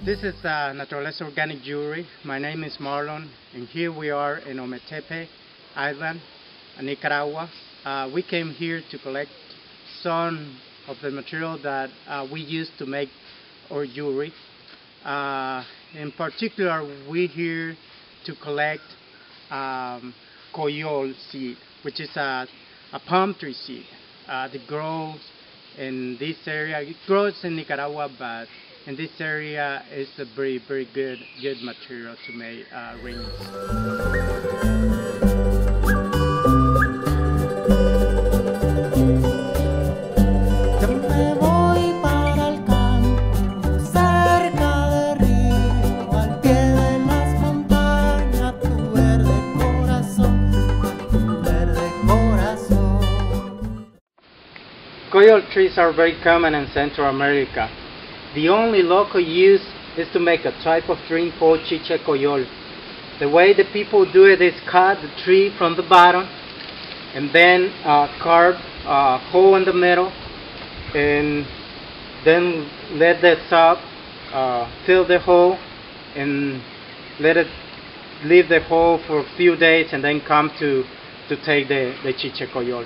This is Naturaleza Organic Jewelry. My name is Marlon, and here we are in Ometepe Island, Nicaragua. We came here to collect some of the material that we use to make our jewelry. In particular, we're here to collect Coyol seed, which is a palm tree seed that grows in this area. It grows in Nicaragua, but in this area it's a very good material to make rings. Coyol trees are very common in Central America. The only local use is to make a type of drink called chicha coyol. The way the people do it is cut the tree from the bottom and then carve a hole in the middle, and then let the sap fill the hole and let it leave the hole for a few days, and then come to take the chicha coyol.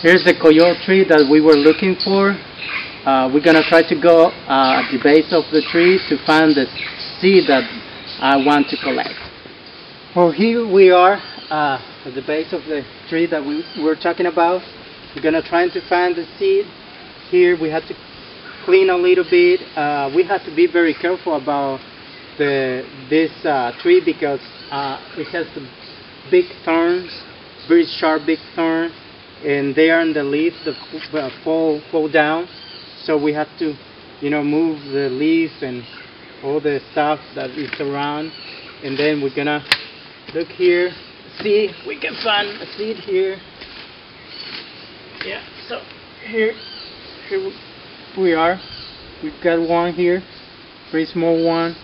Here's the coyol tree that we were looking for. We're gonna try to go at the base of the tree to find the seed that I want to collect. Well, here we are at the base of the tree that we were talking about. We're gonna try to find the seed. Here we have to clean a little bit. We have to be very careful about this tree because it has the big thorns, very sharp big thorns, and they are in the leaf that fall down. So we have to, move the leaf and all the stuff that is around. And then we're gonna look here, see if we can find a seed here. Yeah, so here we are. We've got one here, very small one,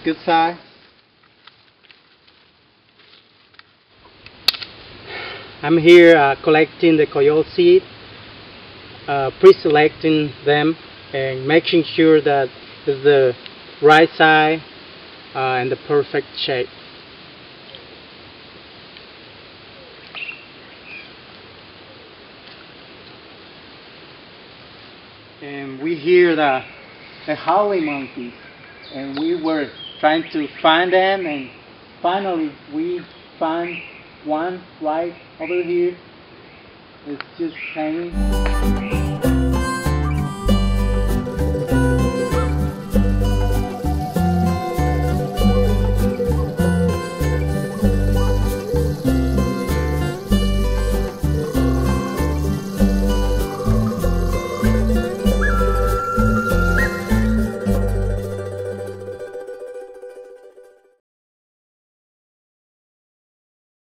good size. I'm here collecting the coyol seed, pre-selecting them and making sure that it's the right size and the perfect shape. And we hear the howling monkeys, and we were trying to find them, and finally we find one right over here. It's just hanging.